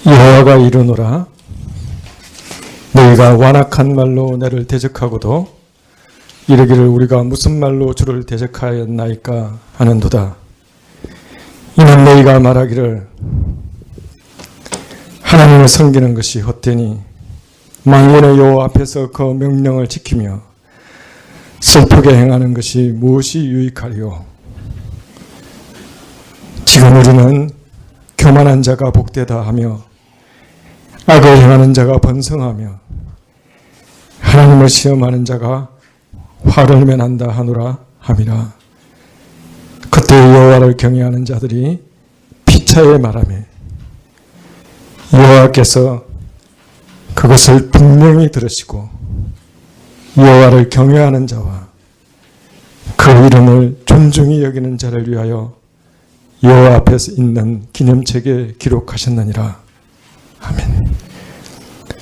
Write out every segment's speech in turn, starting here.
여호와가 이르노라. 너희가 완악한 말로 나를 대적하고도 이르기를 우리가 무슨 말로 주를 대적하였나이까 하는도다. 이는 너희가 말하기를 하나님을 섬기는 것이 헛되니 만군의 여호와 앞에서 그 명령을 지키며 슬프게 행하는 것이 무엇이 유익하리요. 지금 우리는 교만한 자가 복되다 하며 악을 행하는 자가 번성하며 하나님을 시험하는 자가 화를 면한다 하노라 함이라. 그때 여호와를 경외하는 자들이 피차에 말하며 여호와께서 그것을 분명히 들으시고 여호와를 경외하는 자와 그 이름을 존중히 여기는 자를 위하여 여호와 앞에서 있는 기념책에 기록하셨느니라. 아멘.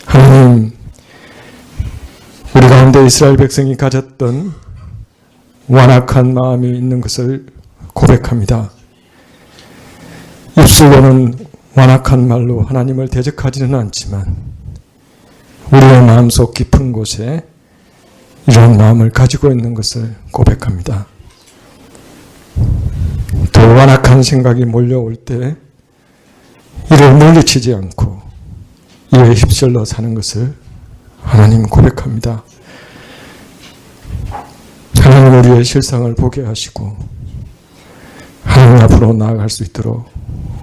하나님, 우리 가운데 이스라엘 백성이 가졌던 완악한 마음이 있는 것을 고백합니다. 입술로는 완악한 말로 하나님을 대적하지는 않지만 우리의 마음속 깊은 곳에 이런 마음을 가지고 있는 것을 고백합니다. 더 완악한 생각이 몰려올 때 이를 물리치지 않고 이에 휩쓸려 사는 것을 하나님 고백합니다. 하나님 우리의 실상을 보게 하시고 하나님 앞으로 나아갈 수 있도록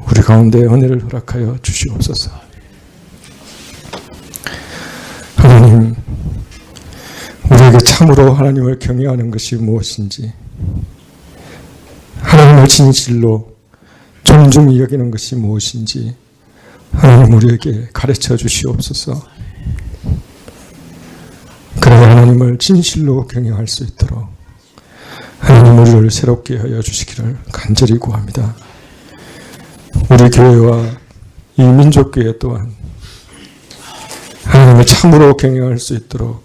우리 가운데 은혜를 허락하여 주시옵소서. 하나님, 우리에게 참으로 하나님을 경외하는 것이 무엇인지, 하나님을 진실로 존중히 여기는 것이 무엇인지 하나님 우리에게 가르쳐 주시옵소서. 그래야 하나님을 진실로 경외할 수 있도록 하나님 우리를 새롭게 하여 주시기를 간절히 구합니다. 우리 교회와 이 민족교회 또한 하나님을 참으로 경외할 수 있도록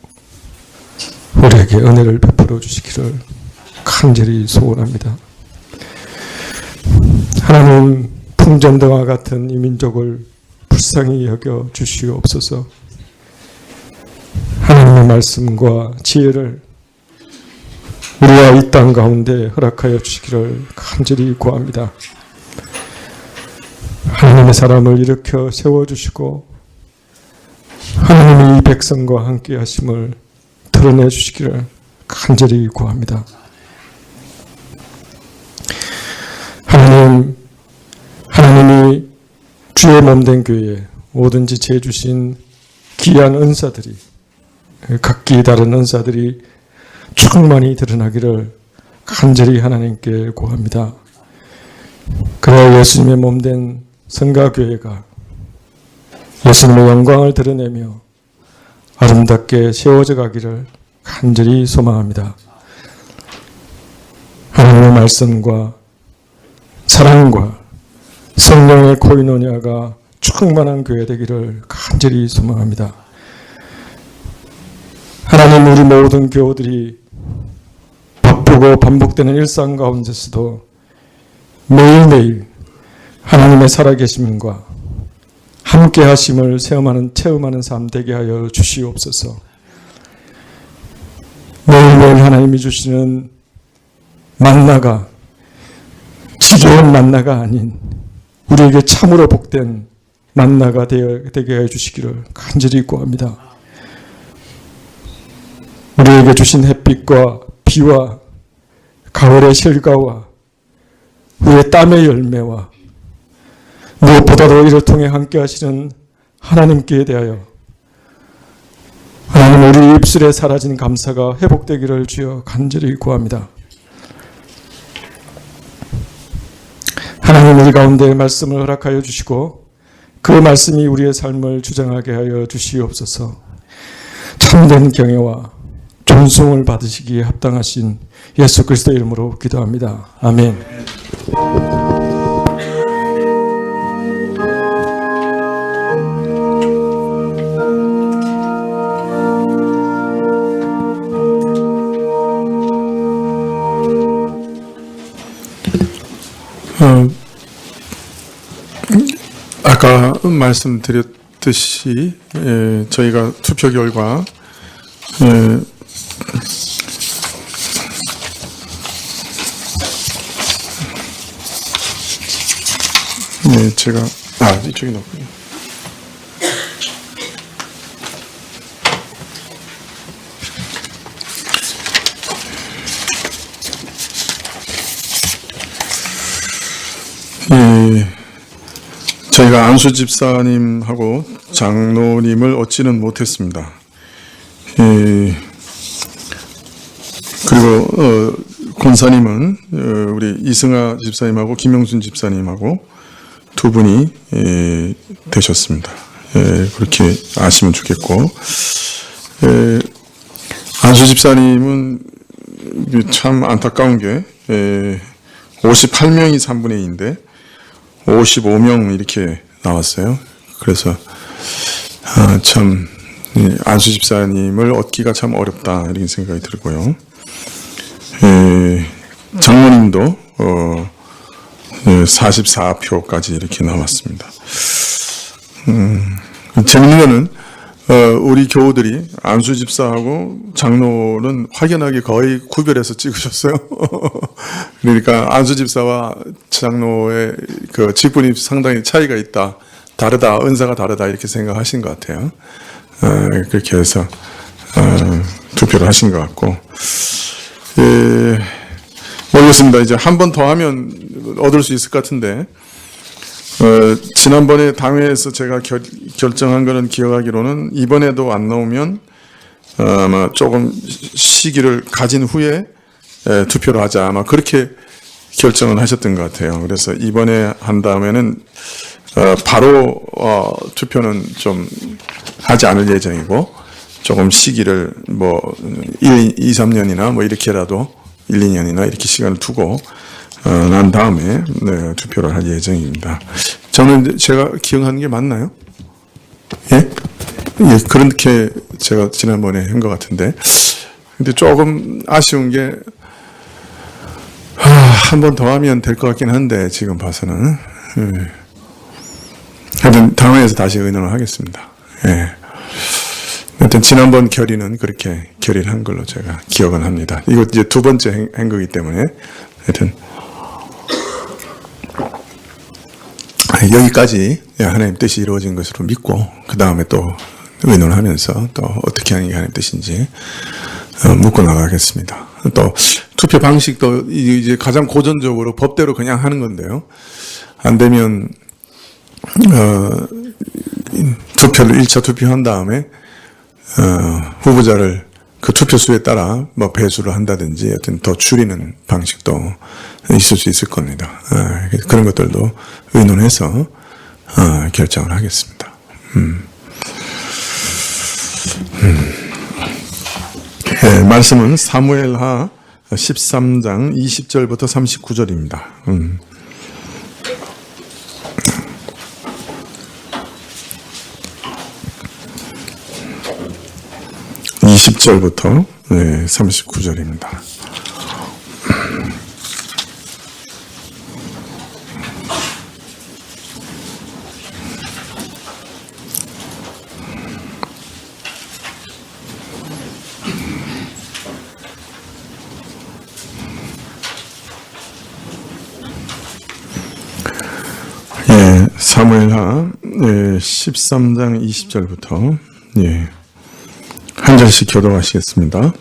우리에게 은혜를 베풀어 주시기를 간절히 소원합니다. 하나님, 풍전등과 같은 이 민족을 불쌍히 여겨 주시옵소서. 하나님의 말씀과 지혜를 우리와 이 땅 가운데 허락하여 주시기를 간절히 구합니다. 하나님의 사람을 일으켜 세워주시고 하나님이 이 백성과 함께 하심을 드러내 주시기를 간절히 구합니다. 하나님이 주의 몸된 교회에 뭐든지 재주신 귀한 은사들이, 각기 다른 은사들이 충만히 드러나기를 간절히 하나님께 구합니다. 그래야 예수님의 몸된 성가교회가 예수님의 영광을 드러내며 아름답게 세워져 가기를 간절히 소망합니다. 하나님의 말씀과 사랑과 성령의 코이노니아가 충만한 교회 되기를 간절히 소망합니다. 하나님, 우리 모든 교우들이 바쁘고 반복되는 일상 가운데서도 매일매일 하나님의 살아계심과 함께 하심을 체험하는 삶 되게 하여 주시옵소서. 매일매일 하나님이 주시는 만나가 지겨운 만나가 아닌 우리에게 참으로 복된 만나가 되게 해 주시기를 간절히 구합니다. 우리에게 주신 햇빛과 비와 가을의 실과와 우리의 땀의 열매와 무엇보다도 이를 통해 함께 하시는 하나님께 대하여 하나님 우리 입술에 사라진 감사가 회복되기를 주여 간절히 구합니다. 하나님, 우리 가운데 말씀을 허락하여 주시고 그 말씀이 우리의 삶을 주장하게 하여 주시옵소서. 참된 경외와 존중을 받으시기에 합당하신 예수 그리스도 이름으로 기도합니다. 아멘. 아까 말씀드렸듯이 저희가 투표 결과 제가 이쪽에 넣고요. 저희가 안수 집사님하고 장로님을 얻지는 못했습니다. 그리고 권사님은 우리 이승아 집사님하고 김영순 집사님하고 두 분이 되셨습니다. 그렇게 아시면 좋겠고, 안수 집사님은 참 안타까운 게 58명이 3분의 2인데 55명 이렇게 나왔어요. 그래서 참 안수 집사님을 얻기가 참 어렵다 이런 생각이 들고요. 장로님도 44표까지 이렇게 나왔습니다. 재밌는 거는 우리 교우들이 안수 집사하고 장로는 확연하게 거의 구별해서 찍으셨어요. 그러니까 안수 집사와 장로의 그 직분이 상당히 차이가 있다, 다르다, 은사가 다르다 이렇게 생각하신 것 같아요. 그렇게 해서 투표를 하신 것 같고, 모르겠습니다. 이제 한 번 더 하면 얻을 수 있을 것 같은데, 지난번에 당회에서 제가 결정한 거는 기억하기로는 이번에도 안 나오면 아마 조금 시기를 가진 후에 투표를 하자, 아마 그렇게 결정을 하셨던 것 같아요. 그래서 이번에 한 다음에는 바로 투표는 좀 하지 않을 예정이고, 조금 시기를 뭐 2, 3년이나 뭐 이렇게라도 1, 2년이나 이렇게 시간을 두고 난 다음에 투표를 할 예정입니다. 저는 제가 기억하는 게 맞나요? 예, 그렇게 제가 지난번에 한 것 같은데, 근데 조금 아쉬운 게 한 번 더 하면 될 것 같긴 한데 지금 봐서는 하여튼 당회에서 다시 의논을 하겠습니다. 하여튼 지난번 결의는 그렇게 결의를 한 걸로 제가 기억은 합니다. 이거 이제 두 번째 한 거기 때문에 하여튼 여기까지 하나님 뜻이 이루어진 것으로 믿고, 그 다음에 또 의논하면서 또 어떻게 하는 게 하나님 뜻인지 묻고 나가겠습니다. 또 투표 방식도 이제 가장 고전적으로 법대로 그냥 하는 건데요. 안 되면 투표를 1차 투표한 다음에 후보자를 그 투표 수에 따라 뭐 배수를 한다든지 하여튼 더 줄이는 방식도 있을 수 있을 겁니다. 그런 것들도 의논해서 결정을 하겠습니다. 말씀은 사무엘하 13장 20절부터 39절입니다. 20절부터 39절입니다. 사무엘하 13장 20절부터 한 절씩 교독하시겠습니다.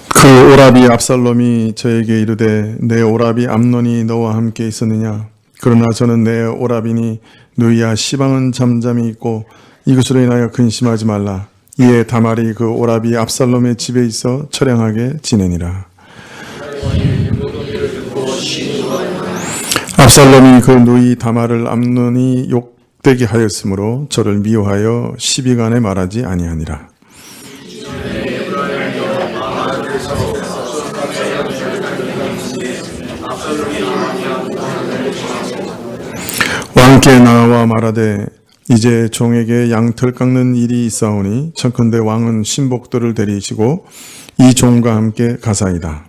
그 오라비 압살롬이 저에게 이르되 내 오라비 암논이 너와 함께 있었느냐? 그러나 저는 내 오라비니 누이야 시방은 잠잠히 있고 이것으로 인하여 근심하지 말라. 이에 다말이 그 오라비 압살롬의 집에 있어 처량하게 지내니라. 압살롬이 그 누이 다말을 암논이 욕되게 하였으므로 저를 미워하여 시비간에 말하지 아니하니라. 왕께 나와 말하되 이제 종에게 양털 깎는 일이 있사오니 청컨대 왕은 신복들을 데리시고 이 종과 함께 가사이다.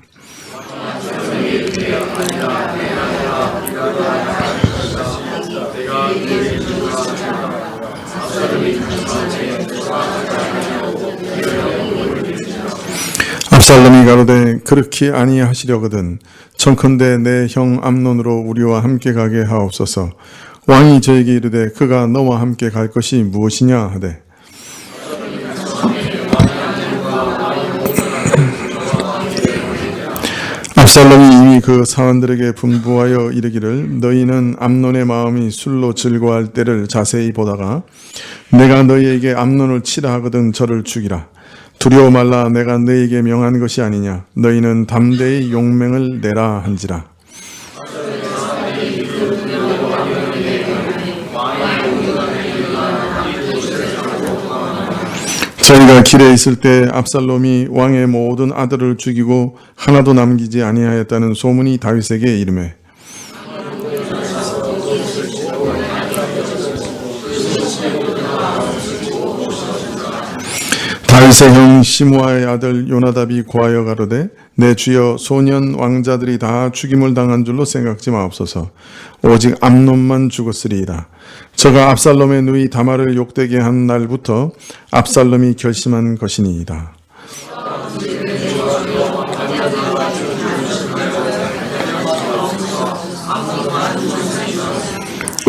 압살롬이 가로되 그렇게 아니하시려거든 청컨대 내 형 암논으로 우리와 함께 가게 하옵소서. 왕이 저에게 이르되 그가 너와 함께 갈 것이 무엇이냐 하되 압살롬이 이미 그 사원들에게 분부하여 이르기를 너희는 암논의 마음이 술로 즐거워할 때를 자세히 보다가 내가 너희에게 암논을 치라 하거든 저를 죽이라. 두려워 말라. 내가 너희에게 명한 것이 아니냐. 너희는 담대히 용맹을 내라 한지라. 저희가 길에 있을 때 압살롬이 왕의 모든 아들을 죽이고 하나도 남기지 아니하였다는 소문이 다윗에게 이르매 다윗의 형 시므아의 아들 요나답이 고하여 가로되 내 주여 소년 왕자들이 다 죽임을 당한 줄로 생각지 마옵소서. 오직 암논만 죽었으리이다. 저가 압살롬의 누이 다말을 욕되게 한 날부터 압살롬이 결심한 것이니이다.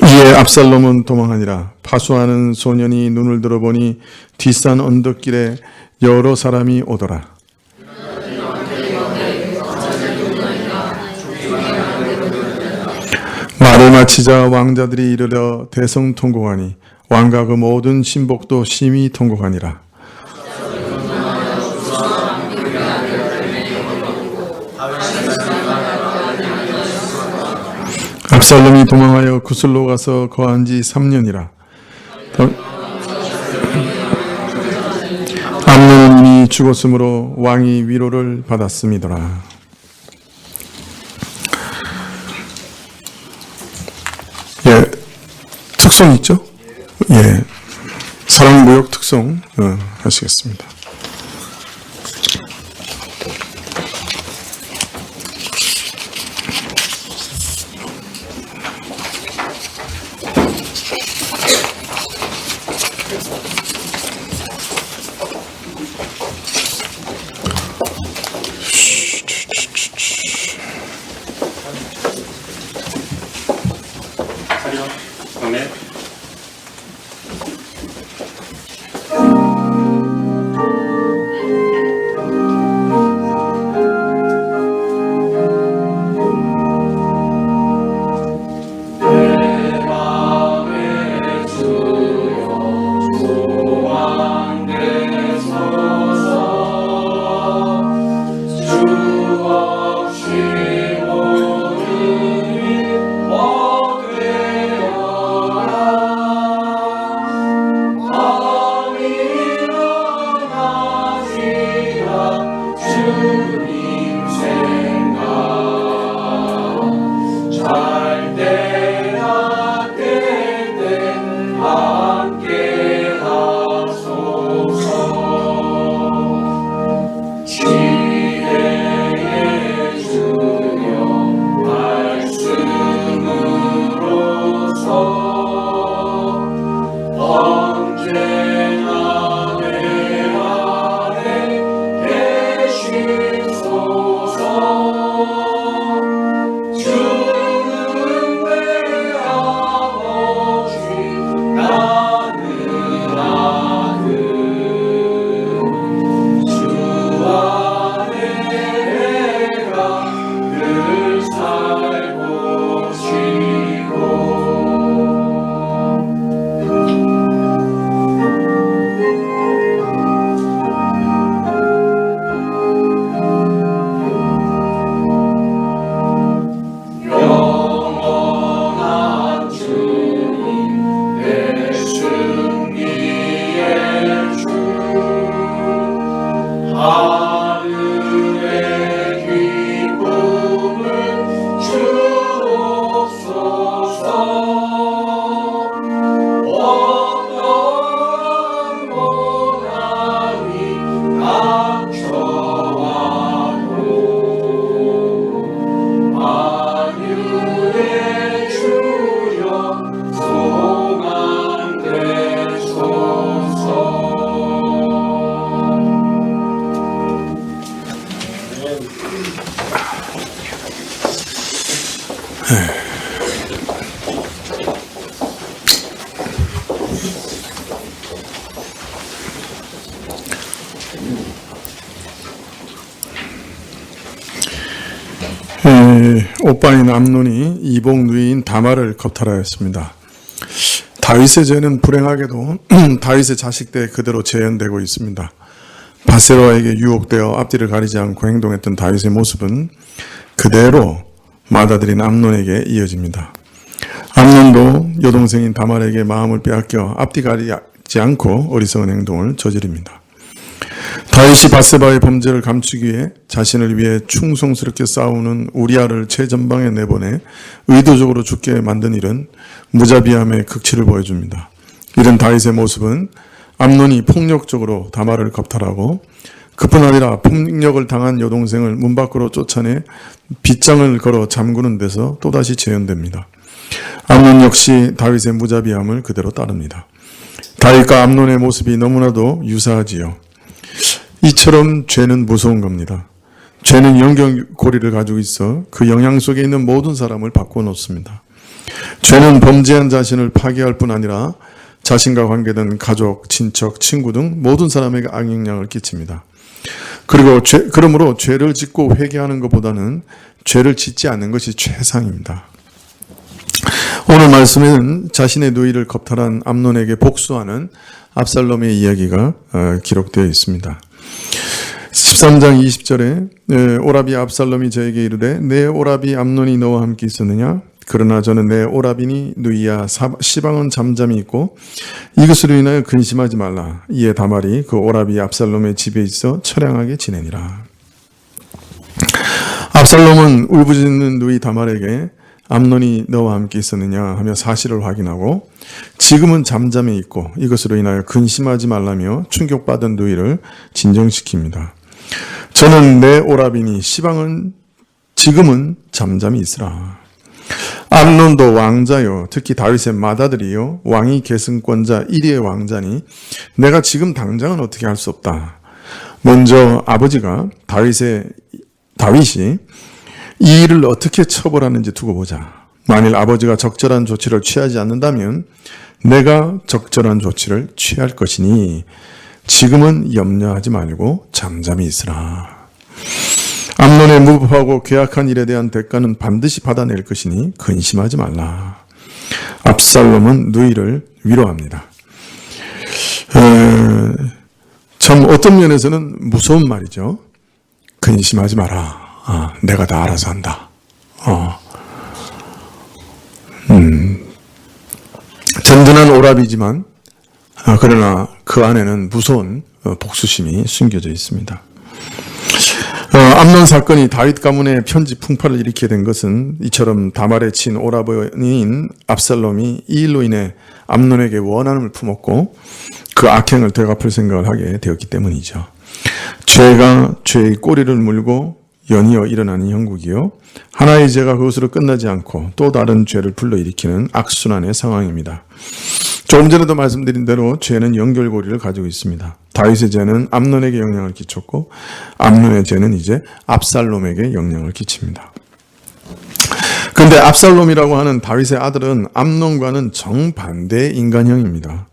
이에 압살롬은 도망하니라. 파수하는 소년이 눈을 들어보니 뒷산 언덕길에 여러 사람이 오더라. 말을 마치자 왕자들이 이르러 대성통곡하니 왕과 그 모든 신복도 심히 통곡하니라. 압살롬이 도망하여 구슬로 가서 거한 지 3년이라. 암논은 이미 죽었으므로 왕이 위로를 받았음이더라. 예, 특송 있죠? 예, 사랑구역 특송 하시겠습니다. 오빠인 암논이 이복 누이인 다말을 겁탈하였습니다. 다윗의 죄는 불행하게도 다윗의 자식 때 그대로 재현되고 있습니다. 바세바에게 유혹되어 앞뒤를 가리지 않고 행동했던 다윗의 모습은 그대로 맏아들인 암논에게 이어집니다. 암논도 여동생인 다말에게 마음을 빼앗겨 앞뒤 가리지 않고 어리석은 행동을 저지릅니다. 다윗이 바세바의 범죄를 감추기 위해 자신을 위해 충성스럽게 싸우는 우리아를 최전방에 내보내 의도적으로 죽게 만든 일은 무자비함의 극치를 보여줍니다. 이런 다윗의 모습은 암논이 폭력적으로 다말을 겁탈하고 그뿐 아니라 폭력을 당한 여동생을 문 밖으로 쫓아내 빗장을 걸어 잠그는 데서 또다시 재현됩니다. 암논 역시 다윗의 무자비함을 그대로 따릅니다. 다윗과 암논의 모습이 너무나도 유사하지요. 이처럼 죄는 무서운 겁니다. 죄는 연결고리를 가지고 있어 그 영향 속에 있는 모든 사람을 바꾸어 놓습니다. 죄는 범죄한 자신을 파괴할 뿐 아니라 자신과 관계된 가족, 친척, 친구 등 모든 사람에게 악영향을 끼칩니다. 그러므로 죄를 짓고 회개하는 것보다는 죄를 짓지 않는 것이 최상입니다. 오늘 말씀에는 자신의 누이를 겁탈한 암논에게 복수하는 압살롬의 이야기가 기록되어 있습니다. 13장 20절에 오라비 압살롬이 저에게 이르되 내 오라비 암논이 너와 함께 있었느냐? 그러나 저는 내 오라비니 누이야 시방은 잠잠히 있고 이것으로 인하여 근심하지 말라. 이에 다말이 그 오라비 압살롬의 집에 있어 처량하게 지내니라. 압살롬은 울부짖는 누이 다말에게 암논이 너와 함께 있었느냐 하며 사실을 확인하고 지금은 잠잠히 있고 이것으로 인하여 근심하지 말라며 충격받은 누이를 진정시킵니다. 저는 내 오라비니 시방은 지금은 잠잠히 있으라. 암논도 왕자요 특히 다윗의 맏아들이요 왕위 계승권자 1위의 왕자니 내가 지금 당장은 어떻게 할 수 없다. 먼저 아버지가 다윗이 이 일을 어떻게 처벌하는지 두고 보자. 만일 아버지가 적절한 조치를 취하지 않는다면 내가 적절한 조치를 취할 것이니 지금은 염려하지 말고 잠잠히 있으라. 암논의 무법하고 괴악한 일에 대한 대가는 반드시 받아낼 것이니 근심하지 말라. 압살롬은 누이를 위로합니다. 참 어떤 면에서는 무서운 말이죠. 근심하지 마라. 내가 다 알아서 한다. 든든한 오라비지만 그러나 그 안에는 무서운 복수심이 숨겨져 있습니다. 암논 사건이 다윗 가문의 편지 풍파를 일으키게 된 것은 이처럼 다말의 친 오라버니인 압살롬이 이 일로 인해 암논에게 원한을 품었고 그 악행을 되갚을 생각을 하게 되었기 때문이죠. 죄가 죄의 꼬리를 물고 연이어 일어나는 형국이요. 하나의 죄가 그것으로 끝나지 않고 또 다른 죄를 불러일으키는 악순환의 상황입니다. 조금 전에도 말씀드린 대로 죄는 연결고리를 가지고 있습니다. 다윗의 죄는 암논에게 영향을 끼쳤고 암논의 죄는 이제 압살롬에게 영향을 끼칩니다. 그런데 압살롬이라고 하는 다윗의 아들은 암논과는 정반대의 인간형입니다.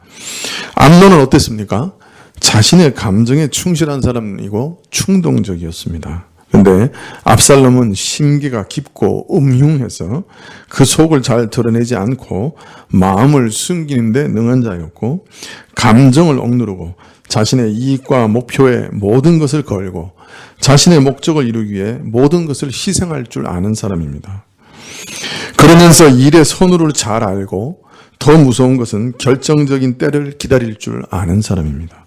암논은 어땠습니까? 자신의 감정에 충실한 사람이고 충동적이었습니다. 그런데 압살롬은 심기가 깊고 음흉해서 그 속을 잘 드러내지 않고 마음을 숨기는 데 능한 자였고 감정을 억누르고 자신의 이익과 목표에 모든 것을 걸고 자신의 목적을 이루기 위해 모든 것을 희생할 줄 아는 사람입니다. 그러면서 일의 선후를 잘 알고 더 무서운 것은 결정적인 때를 기다릴 줄 아는 사람입니다.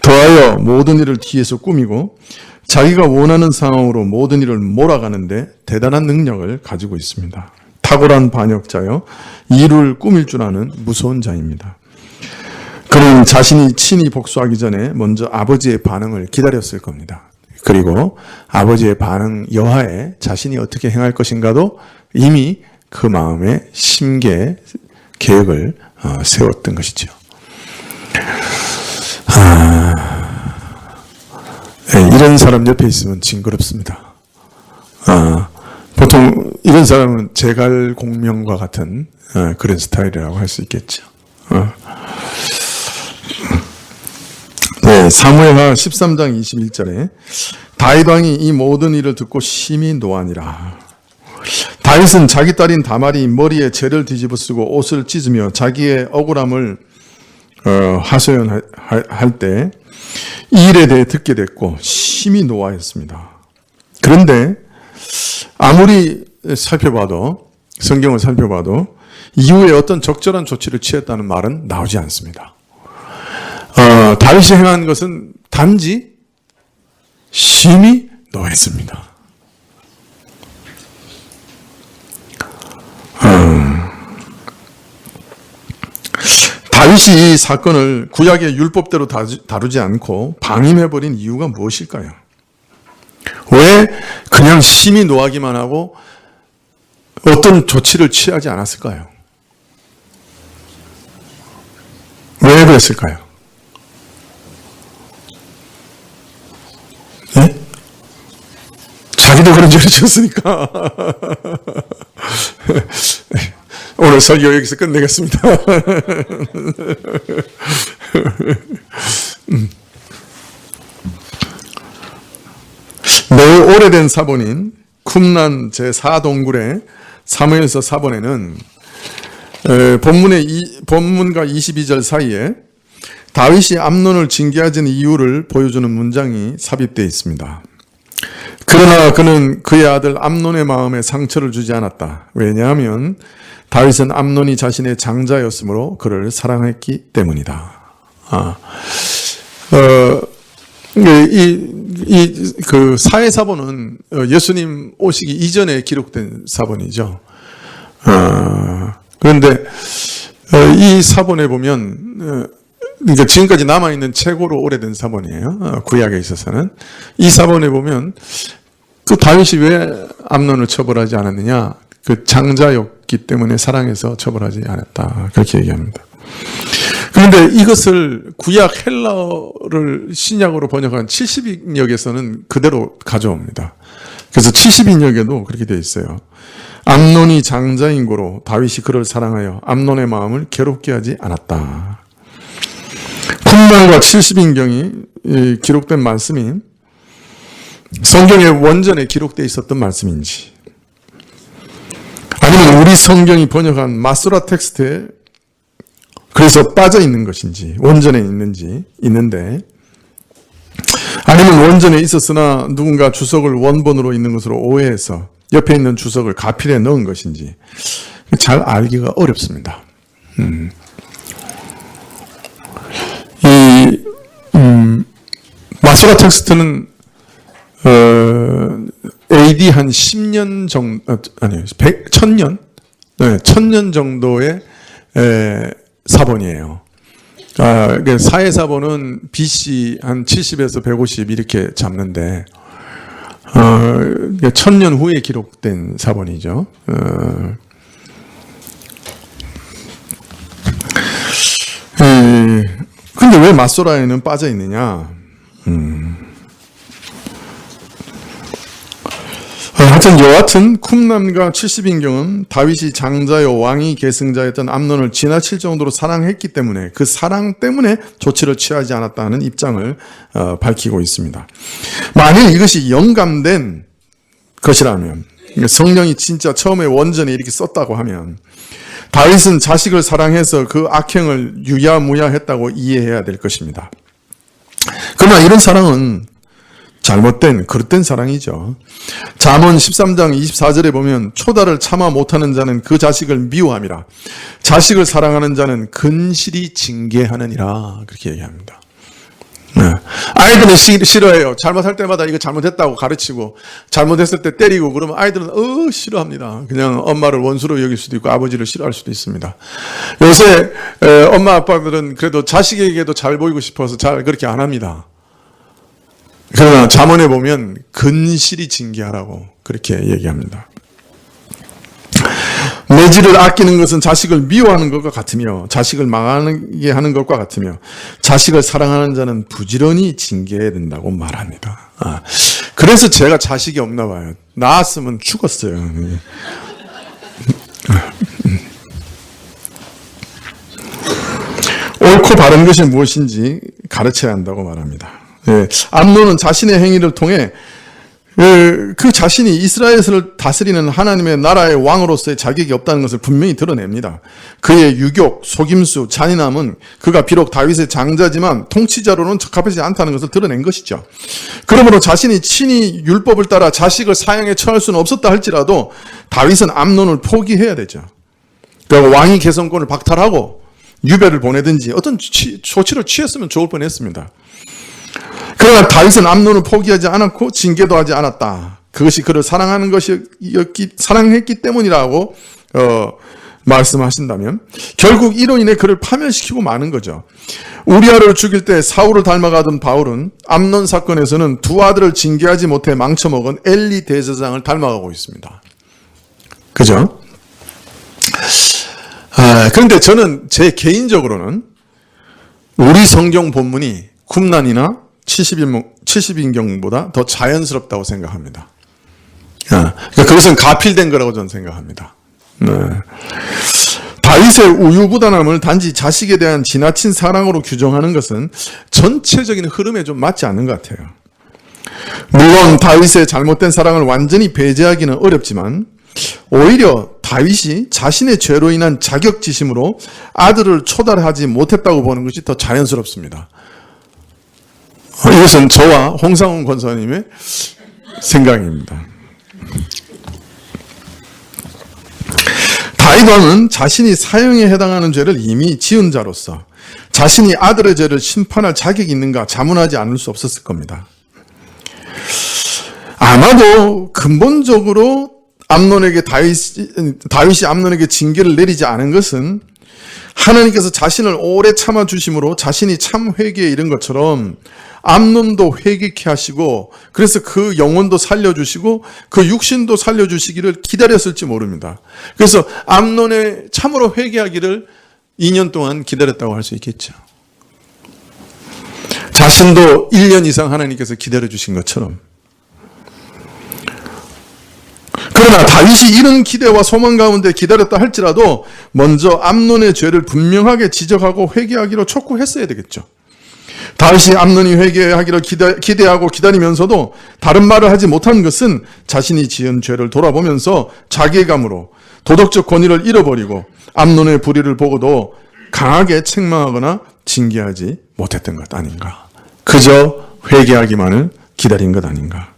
더하여 모든 일을 뒤에서 꾸미고 자기가 원하는 상황으로 모든 일을 몰아가는데 대단한 능력을 가지고 있습니다. 탁월한 반역자요, 일을 꾸밀 줄 아는 무서운 자입니다. 그는 자신이 친히 복수하기 전에 먼저 아버지의 반응을 기다렸을 겁니다. 그리고 아버지의 반응 여하에 자신이 어떻게 행할 것인가도 이미 그 마음에 심계의 계획을 세웠던 것이죠. 이런 사람 옆에 있으면 징그럽습니다. 보통 이런 사람은 제갈공명과 같은 그런 스타일이라고 할 수 있겠죠. 네, 사무엘하 13장 21절에 다윗 왕이 이 모든 일을 듣고 심히 노하니라. 다윗은 자기 딸인 다말이 머리에 재를 뒤집어 쓰고 옷을 찢으며 자기의 억울함을 하소연할 때 이 일에 대해 듣게 됐고 심히 노하였습니다. 그런데 아무리 살펴봐도, 성경을 살펴봐도 이후에 어떤 적절한 조치를 취했다는 말은 나오지 않습니다. 다윗이 행한 것은 단지 심히 노했습니다. 다윗이 이 사건을 구약의 율법대로 다루지 않고 방임해버린 이유가 무엇일까요? 왜 그냥 심히 노하기만 하고 어떤 조치를 취하지 않았을까요? 왜 그랬을까요? 네? 자기도 그런 죄를 지었으니까. 오늘 설교 여기서 끝내겠습니다. 매우 오래된 사본인 쿰란 제4동굴의 사무엘서 4본에는 본문과 22절 사이에 다윗이 암논을 징계하는 이유를 보여주는 문장이 삽입되어 있습니다. 그러나 그는 그의 아들 암논의 마음에 상처를 주지 않았다. 왜냐하면 다윗은 암논이 자신의 장자였으므로 그를 사랑했기 때문이다. 그 사해사본은 예수님 오시기 이전에 기록된 사본이죠. 그런데 이 사본에 보면 그러니까 지금까지 남아있는 최고로 오래된 사본이에요. 구약에 있어서는. 이 사본에 보면 그 다윗이 왜 암논을 처벌하지 않았느냐? 그 장자였기 때문에 사랑해서 처벌하지 않았다. 그렇게 얘기합니다. 그런데 이것을 구약 헬라어를 신약으로 번역한 70인역에서는 그대로 가져옵니다. 그래서 70인역에도 그렇게 되어 있어요. 암논이 장자인 고로 다윗이 그를 사랑하여 암논의 마음을 괴롭게 하지 않았다. 쿰란과 70인경이 기록된 말씀이 성경의 원전에 기록되어 있었던 말씀인지, 아니면 우리 성경이 번역한 마소라 텍스트에 그래서 빠져 있는 것인지, 원전에 있는데, 아니면 원전에 있었으나 누군가 주석을 원본으로 있는 것으로 오해해서 옆에 있는 주석을 가필에 넣은 것인지 잘 알기가 어렵습니다. 마소라 텍스트는 AD 한 10년 정도, 아니요, 1000년? 네, 1000년 정도의 사본이에요. 사해사본은 BC 한 70에서 150 이렇게 잡는데, 1000년 후에 기록된 사본이죠. 근데 왜 마소라에는 빠져 있느냐? 하여튼 여하튼 쿰란과 70인경은 다윗이 장자요 왕이 계승자였던 암논을 지나칠 정도로 사랑했기 때문에 그 사랑 때문에 조치를 취하지 않았다는 입장을 밝히고 있습니다. 만일 이것이 영감된 것이라면, 성령이 진짜 처음에 원전에 이렇게 썼다고 하면 다윗은 자식을 사랑해서 그 악행을 유야무야했다고 이해해야 될 것입니다. 그러나 이런 사랑은 잘못된, 그릇된 사랑이죠. 잠언 13장 24절에 보면 초다를 참아 못하는 자는 그 자식을 미워함이라. 자식을 사랑하는 자는 근실히 징계하느니라. 그렇게 얘기합니다. 아이들은 싫어해요. 잘못할 때마다 이거 잘못했다고 가르치고 잘못했을 때 때리고 그러면 아이들은 싫어합니다. 그냥 엄마를 원수로 여길 수도 있고 아버지를 싫어할 수도 있습니다. 요새 엄마 아빠들은 그래도 자식에게도 잘 보이고 싶어서 잘 그렇게 안 합니다. 그러나 잠언에 보면 근실히 징계하라고 그렇게 얘기합니다. 매질을 아끼는 것은 자식을 미워하는 것과 같으며 자식을 망하게 하는 것과 같으며 자식을 사랑하는 자는 부지런히 징계해야 된다고 말합니다. 그래서 제가 자식이 없나 봐요. 낳았으면 죽었어요. 옳고 바른 것이 무엇인지 가르쳐야 한다고 말합니다. 암논은 자신의 행위를 통해 그 자신이 이스라엘을 다스리는 하나님의 나라의 왕으로서의 자격이 없다는 것을 분명히 드러냅니다. 그의 유격, 속임수, 잔인함은 그가 비록 다윗의 장자지만 통치자로는 적합하지 않다는 것을 드러낸 것이죠. 그러므로 자신이 친히 율법을 따라 자식을 사형에 처할 수는 없었다 할지라도 다윗은 암논을 포기해야 되죠. 그리고 왕위 개선권을 박탈하고 유배를 보내든지 어떤 조치를 취했으면 좋을 뻔했습니다. 그러나 다윗은 암논을 포기하지 않았고 징계도 하지 않았다. 그것이 그를 사랑했기 때문이라고 말씀하신다면 결국 이로 인해 그를 파멸시키고 마는 거죠. 우리아를 죽일 때 사울을 닮아가던 바울은 암논 사건에서는 두 아들을 징계하지 못해 망쳐먹은 엘리 대제사장을 닮아가고 있습니다. 그죠? 그런데 저는 제 개인적으로는 우리 성경 본문이 쿰란이나 70인경보다 더 자연스럽다고 생각합니다. 그러니까 그것은 가필된 거라고 저는 생각합니다. 다윗의 우유부단함을 단지 자식에 대한 지나친 사랑으로 규정하는 것은 전체적인 흐름에 좀 맞지 않는 것 같아요. 물론 다윗의 잘못된 사랑을 완전히 배제하기는 어렵지만 오히려 다윗이 자신의 죄로 인한 자격지심으로 아들을 초달하지 못했다고 보는 것이 더 자연스럽습니다. 이것은 저와 홍상훈 권사님의 생각입니다. 다윗 왕은 자신이 사형에 해당하는 죄를 이미 지은 자로서 자신이 아들의 죄를 심판할 자격이 있는가 자문하지 않을 수 없었을 겁니다. 아마도 근본적으로 다윗이 암논에게 징계를 내리지 않은 것은 하나님께서 자신을 오래 참아주심으로 자신이 참 회개에 이른 것처럼 암논도 회개케 하시고 그래서 그 영혼도 살려주시고 그 육신도 살려주시기를 기다렸을지 모릅니다. 그래서 암논의 참으로 회개하기를 2년 동안 기다렸다고 할 수 있겠죠. 자신도 1년 이상 하나님께서 기다려주신 것처럼. 그러나 다윗이 이런 기대와 소망 가운데 기다렸다 할지라도 먼저 암논의 죄를 분명하게 지적하고 회개하기로 촉구했어야 되겠죠. 다윗이 암논이 회개하기를 기대하고 기다리면서도 다른 말을 하지 못한 것은 자신이 지은 죄를 돌아보면서 자괴감으로 도덕적 권위를 잃어버리고 암논의 불의를 보고도 강하게 책망하거나 징계하지 못했던 것 아닌가. 그저 회개하기만을 기다린 것 아닌가.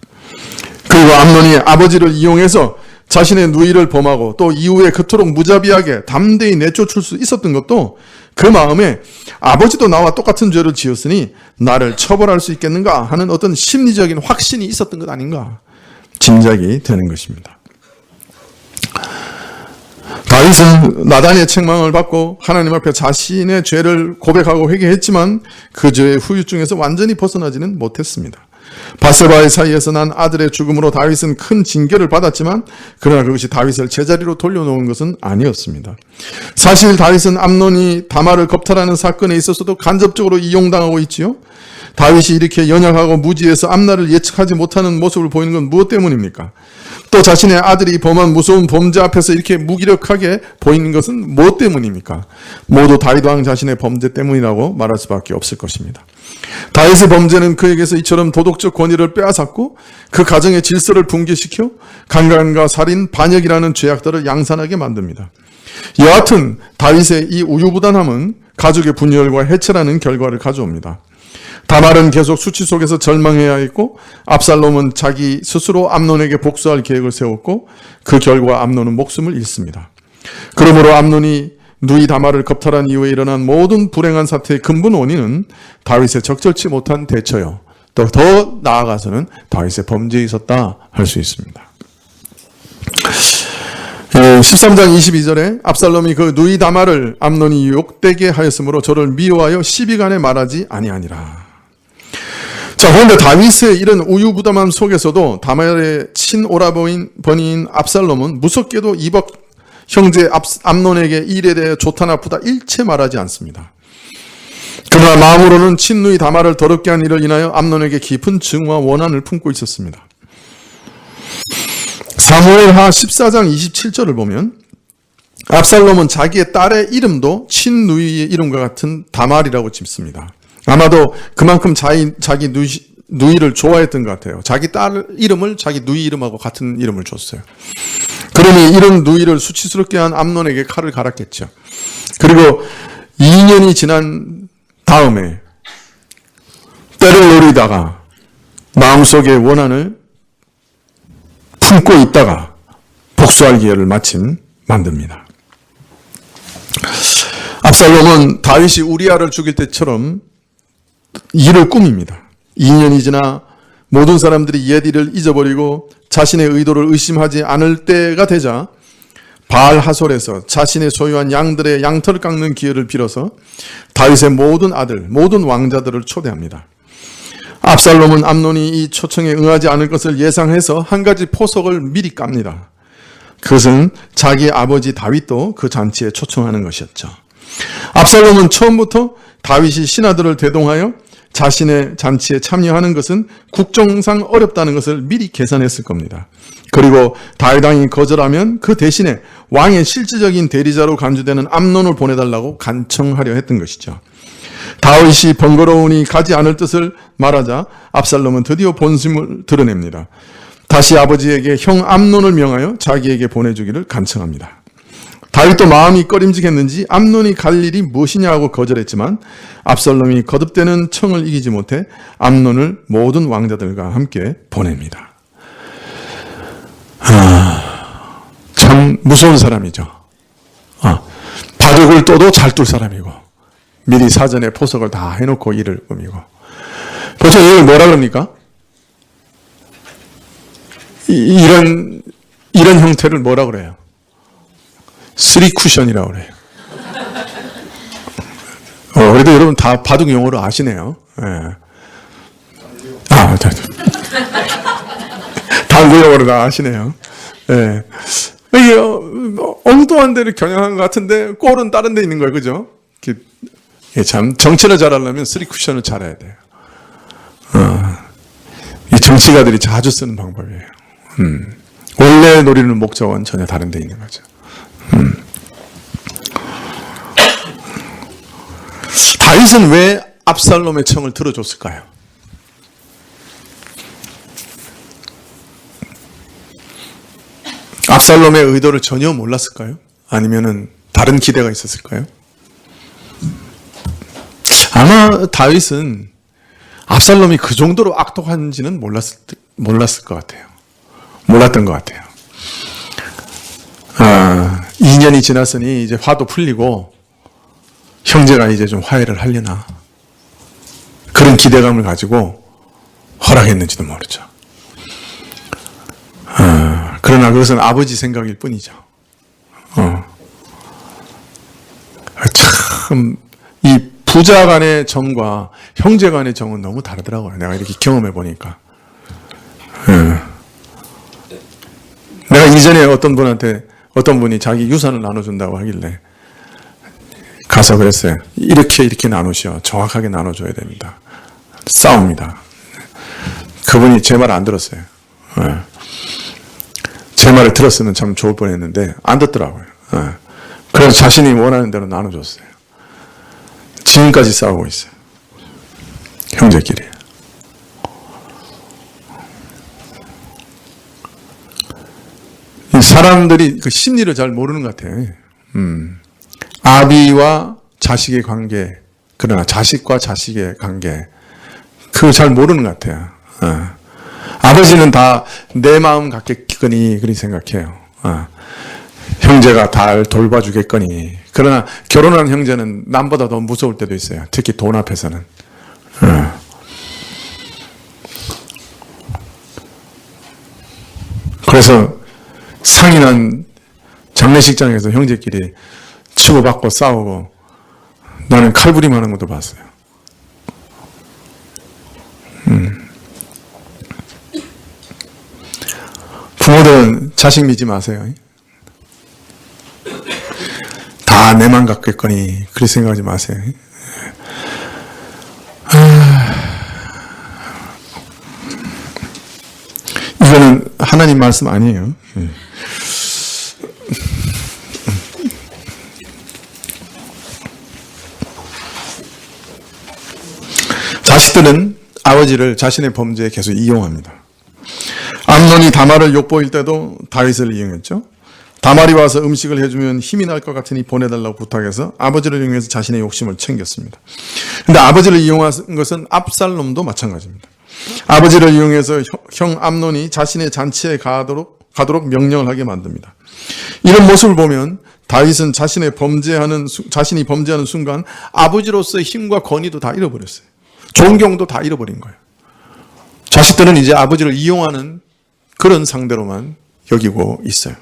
그리고 암논이 아버지를 이용해서 자신의 누이를 범하고 또 이후에 그토록 무자비하게 담대히 내쫓을 수 있었던 것도 그 마음에 아버지도 나와 똑같은 죄를 지었으니 나를 처벌할 수 있겠는가 하는 어떤 심리적인 확신이 있었던 것 아닌가 짐작이 되는 것입니다. 다윗은 나단의 책망을 받고 하나님 앞에 자신의 죄를 고백하고 회개했지만 그 죄의 후유증에서 완전히 벗어나지는 못했습니다. 바세바의 사이에서 난 아들의 죽음으로 다윗은 큰 징계를 받았지만 그러나 그것이 다윗을 제자리로 돌려놓은 것은 아니었습니다. 사실 다윗은 암논이 다말을 겁탈하는 사건에 있어서도 간접적으로 이용당하고 있지요. 다윗이 이렇게 연약하고 무지해서 앞날을 예측하지 못하는 모습을 보이는 건 무엇 때문입니까? 또 자신의 아들이 범한 무서운 범죄 앞에서 이렇게 무기력하게 보이는 것은 무엇 때문입니까? 모두 다윗 왕 자신의 범죄 때문이라고 말할 수밖에 없을 것입니다. 다윗의 범죄는 그에게서 이처럼 도덕적 권위를 빼앗았고 그 가정의 질서를 붕괴시켜 강간과 살인, 반역이라는 죄악들을 양산하게 만듭니다. 여하튼 다윗의 이 우유부단함은 가족의 분열과 해체라는 결과를 가져옵니다. 다말은 계속 수치 속에서 절망해야 했고 압살롬은 자기 스스로 암논에게 복수할 계획을 세웠고 그 결과 암논은 목숨을 잃습니다. 그러므로 암논이 누이 다말을 겁탈한 이후에 일어난 모든 불행한 사태의 근본 원인은 다윗의 적절치 못한 대처요. 또 더 나아가서는 다윗의 범죄에 있었다 할 수 있습니다. 13장 22절에 압살롬이 그 누이 다말을 암논이 욕되게 하였으므로 저를 미워하여 시비간에 말하지 아니하니라. 자, 그런데 다윗의 이런 우유부담함 속에서도 다말의 친오라버니인 압살롬은 무섭게도 이복 형제 암논에게 일에 대해 좋다 나쁘다 일체 말하지 않습니다. 그러나 마음으로는 친누이 다말을 더럽게 한 일을 인하여 암논에게 깊은 증오와 원한을 품고 있었습니다. 사무엘하 14장 27절을 보면 압살롬은 자기의 딸의 이름도 친누이의 이름과 같은 다말이라고 짓습니다. 아마도 그만큼 자기 누이를 좋아했던 것 같아요. 자기 딸 이름을 자기 누이 이름하고 같은 이름을 줬어요. 그러니 이런 누이를 수치스럽게 한 암논에게 칼을 갈았겠죠. 그리고 2년이 지난 다음에 때를 노리다가 마음속의 원한을 품고 있다가 복수할 기회를 마침 만듭니다. 압살롬은 다윗이 우리아를 죽일 때처럼 일을 꾸밉니다. 2년이 지나 모든 사람들이 옛 일을 잊어버리고 자신의 의도를 의심하지 않을 때가 되자 바알 하솔에서 자신의 소유한 양들의 양털을 깎는 기회를 빌어서 다윗의 모든 아들, 모든 왕자들을 초대합니다. 압살롬은 암논이 이 초청에 응하지 않을 것을 예상해서 한 가지 포석을 미리 깝니다. 그것은 자기 아버지 다윗도 그 잔치에 초청하는 것이었죠. 압살롬은 처음부터 다윗이 신하들을 대동하여 자신의 잔치에 참여하는 것은 국정상 어렵다는 것을 미리 계산했을 겁니다. 그리고 다윗 왕이 거절하면 그 대신에 왕의 실질적인 대리자로 간주되는 암논을 보내달라고 간청하려 했던 것이죠. 다윗이 번거로우니 가지 않을 뜻을 말하자 압살롬은 드디어 본심을 드러냅니다. 다시 아버지에게 형 암논을 명하여 자기에게 보내주기를 간청합니다. 다윗도 마음이 꺼림직했는지 암논이 갈 일이 무엇이냐고 거절했지만 압살롬이 거듭되는 청을 이기지 못해 암논을 모든 왕자들과 함께 보냅니다. 참 무서운 사람이죠. 바둑을 떠도 잘 뚫 사람이고 미리 사전에 포석을 다 해놓고 일을 꾸미고. 보통 이걸 뭐라 그럽니까? 이런 형태를 뭐라 그래요? 쓰리 쿠션이라고 그래요. 그래도 여러분 다 바둑 용어로 아시네요. 예. 당구 용어로 다 아시네요. 예. 이게 엉뚱한 데를 겨냥한 것 같은데 골은 다른 데 있는 거예요. 그죠? 참 정치를 잘하려면 쓰리 쿠션을 잘해야 돼요. 이 정치가들이 자주 쓰는 방법이에요. 원래 노리는 목적은 전혀 다른 데 있는 거죠. 다윗은 왜 압살롬의 청을 들어줬을까요? 압살롬의 의도를 전혀 몰랐을까요? 아니면은 다른 기대가 있었을까요? 아마 다윗은 압살롬이 그 정도로 악독한지는 몰랐을 것 같아요. 몰랐던 것 같아요. 2년이 지났으니 이제 화도 풀리고 형제가 이제 좀 화해를 하려나 그런 기대감을 가지고 허락했는지도 모르죠. 그러나 그것은 아버지 생각일 뿐이죠. 참 이 부자 간의 정과 형제 간의 정은 너무 다르더라고요. 내가 이렇게 경험해 보니까. 내가 이전에 어떤 분이 자기 유산을 나눠준다고 하길래 가서 그랬어요. 이렇게 나누셔. 정확하게 나눠줘야 됩니다. 싸웁니다. 그분이 제 말 안 들었어요. 제 말을 들었으면 참 좋을 뻔했는데 안 듣더라고요. 그래서 자신이 원하는 대로 나눠줬어요. 지금까지 싸우고 있어요. 형제끼리. 사람들이 그 심리를 잘 모르는 것 같아요. 아비와 자식의 관계, 그러나 자식과 자식의 관계, 그걸 잘 모르는 것 같아요. 아버지는 다 내 마음 같겠거니, 그렇게 생각해요. 형제가 다 돌봐주겠거니. 그러나 결혼한 형제는 남보다 더 무서울 때도 있어요. 특히 돈 앞에서는. 그래서 상인한 장례식장에서 형제끼리 치고받고 싸우고 나는 칼부림하는 것도 봤어요. 부모들은 자식 믿지 마세요. 다 내만 갖겠거니 그렇게 생각하지 마세요. 이거는 하나님 말씀 아니에요. 자식들은 아버지를 자신의 범죄에 계속 이용합니다. 암논이 다말을 욕보일 때도 다윗을 이용했죠. 다말이 와서 음식을 해주면 힘이 날 것 같으니 보내달라고 부탁해서 아버지를 이용해서 자신의 욕심을 챙겼습니다. 근데 아버지를 이용한 것은 압살롬도 마찬가지입니다. 아버지를 이용해서 형 암논이 자신의 잔치에 가도록 명령을 하게 만듭니다. 이런 모습을 보면 다윗은 자신이 범죄하는 순간 아버지로서의 힘과 권위도 다 잃어버렸어요. 존경도 다 잃어버린 거예요. 자식들은 이제 아버지를 이용하는 그런 상대로만 여기고 있어요.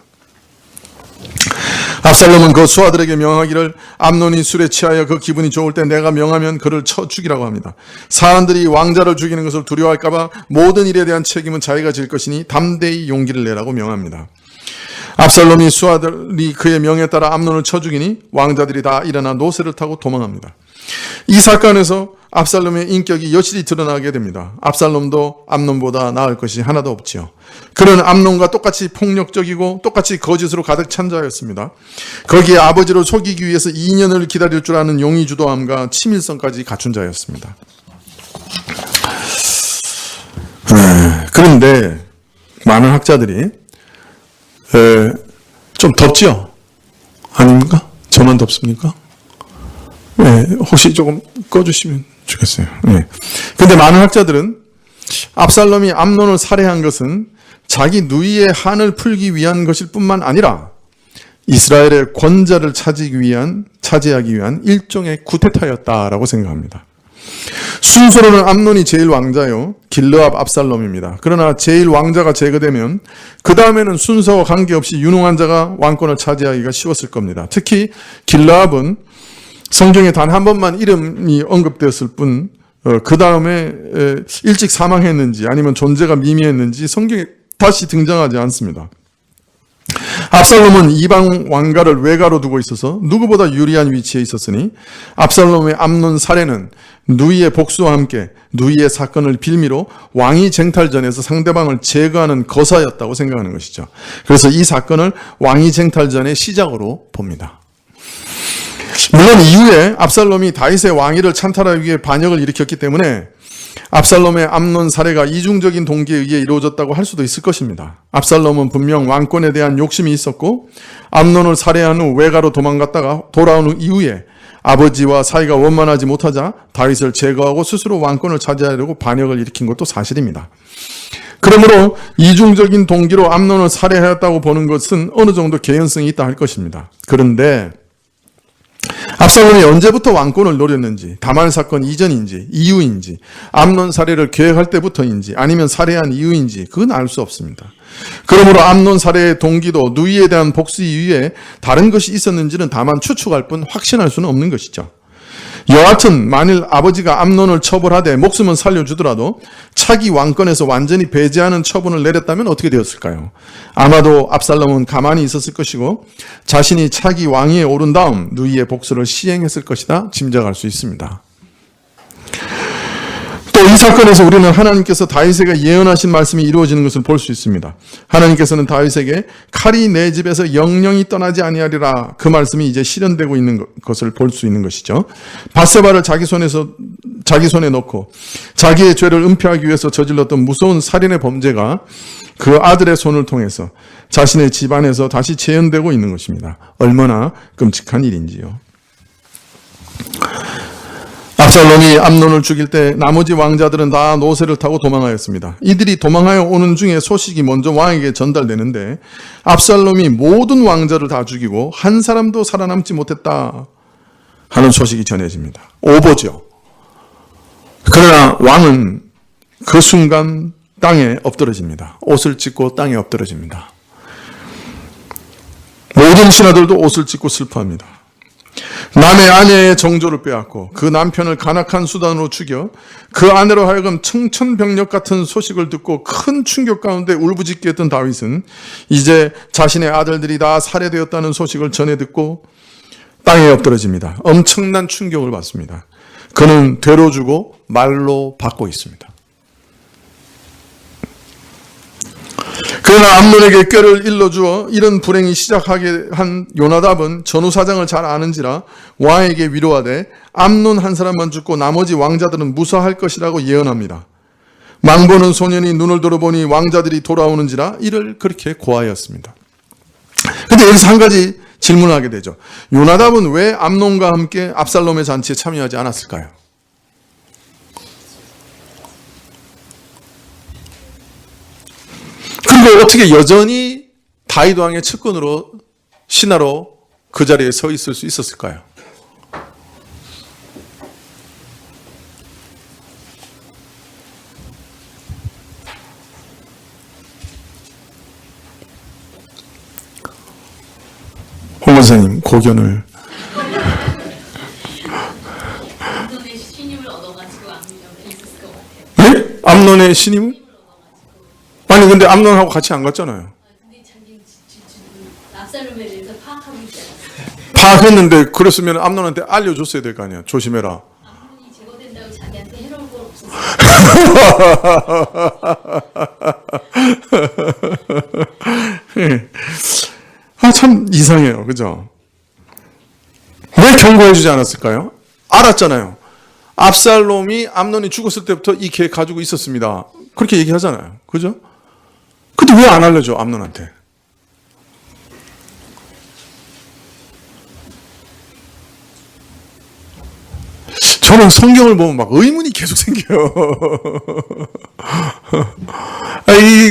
압살롬은 그 수하들에게 명하기를 암논이 술에 취하여 그 기분이 좋을 때 내가 명하면 그를 쳐 죽이라고 합니다. 사람들이 왕자를 죽이는 것을 두려워할까 봐 모든 일에 대한 책임은 자기가 질 것이니 담대히 용기를 내라고 명합니다. 압살롬이 수하들이 그의 명에 따라 암논을 쳐 죽이니 왕자들이 다 일어나 노새를 타고 도망합니다. 이 사건에서 압살롬의 인격이 여실히 드러나게 됩니다. 압살롬도 암논보다 나을 것이 하나도 없지요. 그는 암논과 똑같이 폭력적이고 똑같이 거짓으로 가득 찬 자였습니다. 거기에 아버지를 속이기 위해서 2년을 기다릴 줄 아는 용의주도함과 치밀성까지 갖춘 자였습니다. 그런데 많은 학자들이 좀 덥죠? 아닙니까? 저만 덥습니까? 네, 혹시 조금 꺼주시면 좋겠어요. 네. 근데 많은 학자들은 압살롬이 암논을 살해한 것은 자기 누이의 한을 풀기 위한 것일 뿐만 아니라 이스라엘의 권자를 차지하기 위한 일종의 쿠데타였다라고 생각합니다. 순서로는 암논이 제일 왕자요, 길르압 압살롬입니다. 그러나 제일 왕자가 제거되면 그 다음에는 순서와 관계없이 유능한 자가 왕권을 차지하기가 쉬웠을 겁니다. 특히 길르압은 성경에 단 한 번만 이름이 언급되었을 뿐, 그 다음에 일찍 사망했는지 아니면 존재가 미미했는지 성경에 다시 등장하지 않습니다. 압살롬은 이방 왕가를 외가로 두고 있어서 누구보다 유리한 위치에 있었으니 압살롬의 암논 살해는 누이의 복수와 함께 누이의 사건을 빌미로 왕위 쟁탈전에서 상대방을 제거하는 거사였다고 생각하는 것이죠. 그래서 이 사건을 왕위 쟁탈전의 시작으로 봅니다. 물론 이후에 압살롬이 다윗의 왕위를 찬탈하기 위해 반역을 일으켰기 때문에 압살롬의 암논 살해가 이중적인 동기에 의해 이루어졌다고 할 수도 있을 것입니다. 압살롬은 분명 왕권에 대한 욕심이 있었고 암논을 살해한 후 외가로 도망갔다가 돌아온 후 이후에 아버지와 사이가 원만하지 못하자 다윗을 제거하고 스스로 왕권을 차지하려고 반역을 일으킨 것도 사실입니다. 그러므로 이중적인 동기로 암논을 살해하였다고 보는 것은 어느 정도 개연성이 있다 할 것입니다. 그런데 압살롬이 언제부터 왕권을 노렸는지, 다말 사건 이전인지 이후인지, 암논 살해를 계획할 때부터인지 아니면 살해한 이후인지 그건 알 수 없습니다. 그러므로 암논 살해의 동기도 누이에 대한 복수 이후에 다른 것이 있었는지는 다만 추측할 뿐 확신할 수는 없는 것이죠. 여하튼 만일 아버지가 암논을 처벌하되 목숨은 살려주더라도 차기 왕권에서 완전히 배제하는 처분을 내렸다면 어떻게 되었을까요? 아마도 압살롬은 가만히 있었을 것이고 자신이 차기 왕위에 오른 다음 누이의 복수를 시행했을 것이다 짐작할 수 있습니다. 또 이 사건에서 우리는 하나님께서 다윗에게 예언하신 말씀이 이루어지는 것을 볼 수 있습니다. 하나님께서는 다윗에게 칼이 내 집에서 영영이 떠나지 아니하리라 그 말씀이 이제 실현되고 있는 것을 볼 수 있는 것이죠. 밧세바를 자기 손에 넣고 자기의 죄를 은폐하기 위해서 저질렀던 무서운 살인의 범죄가 그 아들의 손을 통해서 자신의 집안에서 다시 재현되고 있는 것입니다. 얼마나 끔찍한 일인지요. 압살롬이 암논을 죽일 때 나머지 왕자들은 다 노새를 타고 도망하였습니다. 이들이 도망하여 오는 중에 소식이 먼저 왕에게 전달되는데 압살롬이 모든 왕자를 다 죽이고 한 사람도 살아남지 못했다 하는 소식이 전해집니다. 오보죠. 그러나 왕은 그 순간 땅에 엎드러집니다. 옷을 찢고 땅에 엎드러집니다. 모든 신하들도 옷을 찢고 슬퍼합니다. 남의 아내의 정조를 빼앗고 그 남편을 간악한 수단으로 죽여 그 아내로 하여금 청천벽력 같은 소식을 듣고 큰 충격 가운데 울부짖게 했던 다윗은 이제 자신의 아들들이 다 살해되었다는 소식을 전해 듣고 땅에 엎드러집니다. 엄청난 충격을 받습니다. 그는 되로 주고 말로 받고 있습니다. 그러나 암논에게 꾀를 일러주어 이런 불행이 시작하게 한 요나답은 전후 사정을 잘 아는지라 왕에게 위로하되 암논 한 사람만 죽고 나머지 왕자들은 무사할 것이라고 예언합니다. 망보는 소년이 눈을 들어보니 왕자들이 돌아오는지라 이를 그렇게 고하였습니다. 근데 여기서 한 가지 질문을 하게 되죠. 요나답은 왜 암논과 함께 압살롬의 잔치에 참여하지 않았을까요? 그리고 어떻게 여전히 다윗 왕의 측근으로 신하로 그 자리에 서 있을 수 있었을까요? 홍 원사님 고견을. 암논의 신임을 얻어가지고 암논에 있었을 것 같아요. 네? 암논의 신임을? 아니 근데 암논하고 같이 안 갔잖아요. 근데 자기 압살롬에 대해서 파악하고 있지 않았어요. 파악했는데 그랬으면 암논한테 알려줬어야 될 거 아니야. 조심해라. 암논이 제거된다고 자기한테 해놓을 건 없었어요. 참 이상해요. 그죠? 왜 경고해주지 않았을까요? 알았잖아요. 압살롬이 암논이 죽었을 때부터 이 계획 가지고 있었습니다. 그렇게 얘기하잖아요. 그죠? 근데 왜 안 알려줘, 암논한테? 저는 성경을 보면 막 의문이 계속 생겨요.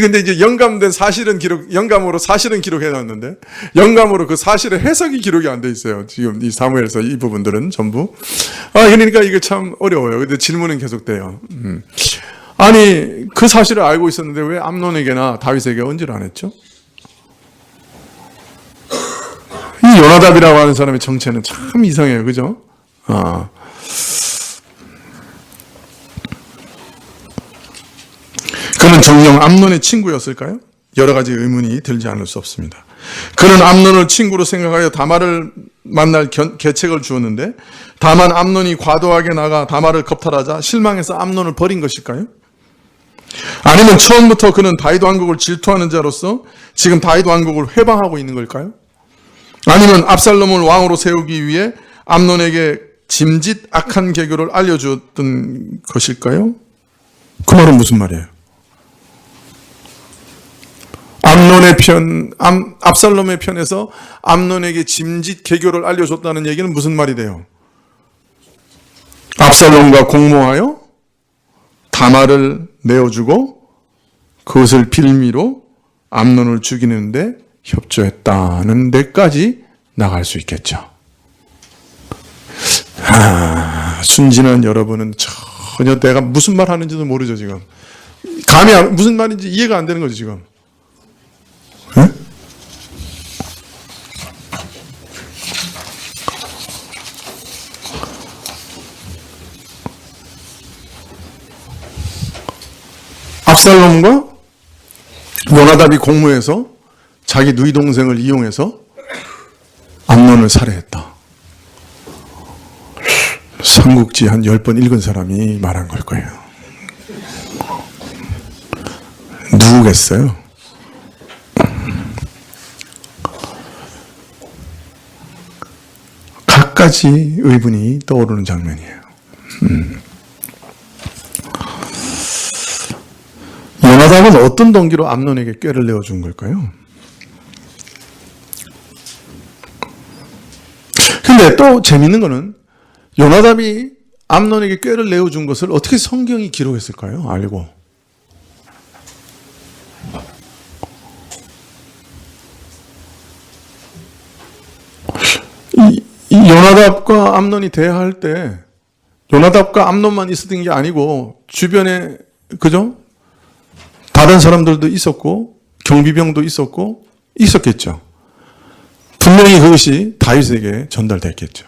근데 이제 영감된 사실은 영감으로 사실은 기록해놨는데, 영감으로 그 사실의 해석이 기록이 안 돼 있어요. 지금 이 사무엘서 이 부분들은 전부. 그러니까 이게 참 어려워요. 근데 질문은 계속돼요. 아니, 그 사실을 알고 있었는데 왜 암논에게나 다윗에게 언지를 안 했죠? 이 요나답이라고 하는 사람의 정체는 참 이상해요. 그죠? 그는 정녕 암논의 친구였을까요? 여러 가지 의문이 들지 않을 수 없습니다. 그는 암논을 친구로 생각하여 다말을 만날 계책을 주었는데 다만 암논이 과도하게 나가 다말을 겁탈하자 실망해서 암논을 버린 것일까요? 아니면 처음부터 그는 다윗 왕국을 질투하는 자로서 지금 다윗 왕국을 회방하고 있는 걸까요? 아니면 압살롬을 왕으로 세우기 위해 암논에게 짐짓 악한 계교를 알려주었던 것일까요? 그 말은 무슨 말이에요? 압살롬의 편에서 암논에게 짐짓 계교를 알려줬다는 얘기는 무슨 말이 돼요? 압살롬과 공모하여 다말을 내어주고 그것을 빌미로 암논을 죽이는데 협조했다는 데까지 나갈 수 있겠죠. 순진한 여러분은 전혀 내가 무슨 말 하는지도 모르죠, 지금. 무슨 말인지 이해가 안 되는 거죠, 지금. 네? 압살롬과 요나답이 공모해서 자기 누이 동생을 이용해서 암논을 살해했다. 삼국지 한 10번 읽은 사람이 말한 걸 거예요. 누구겠어요? 갖가지 의문이 떠오르는 장면이에요. 요나답은 어떤 동기로 암논에게 꾀를 내어준 걸까요? 근데 또 재밌는 거는 요나답이 암논에게 꾀를 내어준 것을 어떻게 성경이 기록했을까요? 알고. 이 요나답과 암논이 대화할 때 요나답과 암논만 있었던 게 아니고 주변에 그죠? 다른 사람들도 있었고 경비병도 있었고 있었겠죠. 분명히 그것이 다윗에게 전달됐겠죠.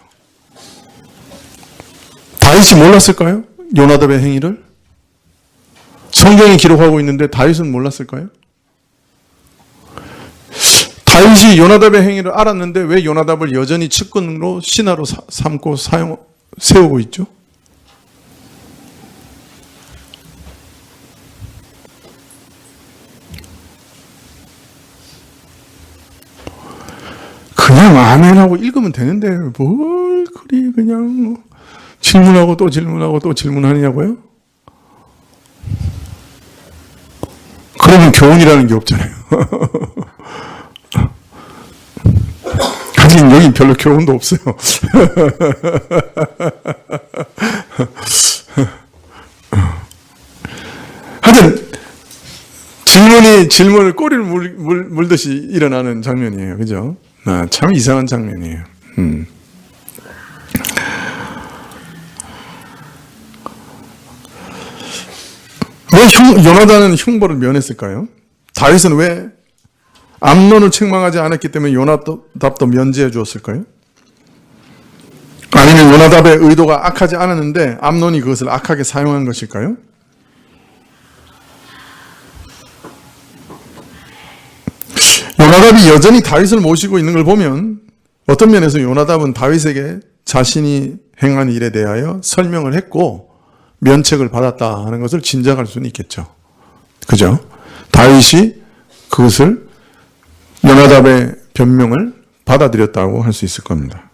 다윗이 몰랐을까요? 요나답의 행위를? 성경이 기록하고 있는데 다윗은 몰랐을까요? 다윗이 요나답의 행위를 알았는데 왜 요나답을 여전히 측근으로 신하로 삼고 세우고 있죠? 그냥 아멘하고 읽으면 되는데 뭘 그리 그냥 질문하고 또 질문하고 또 질문하냐고요? 그러면 교훈이라는 게 없잖아요. 하긴 여기 별로 교훈도 없어요. 하여튼 질문을 꼬리를 물듯이 일어나는 장면이에요. 그죠? 참 이상한 장면이에요. 왜 요나단은 형벌을 면했을까요? 다윗은 왜 암논을 책망하지 않았기 때문에 요나답도 면제해 주었을까요? 아니면 요나답의 의도가 악하지 않았는데 암논이 그것을 악하게 사용한 것일까요? 요나답이 여전히 다윗을 모시고 있는 걸 보면 어떤 면에서 요나답은 다윗에게 자신이 행한 일에 대하여 설명을 했고 면책을 받았다 하는 것을 짐작할 수는 있겠죠. 그죠? 다윗이 그것을 요나답의 변명을 받아들였다고 할 수 있을 겁니다.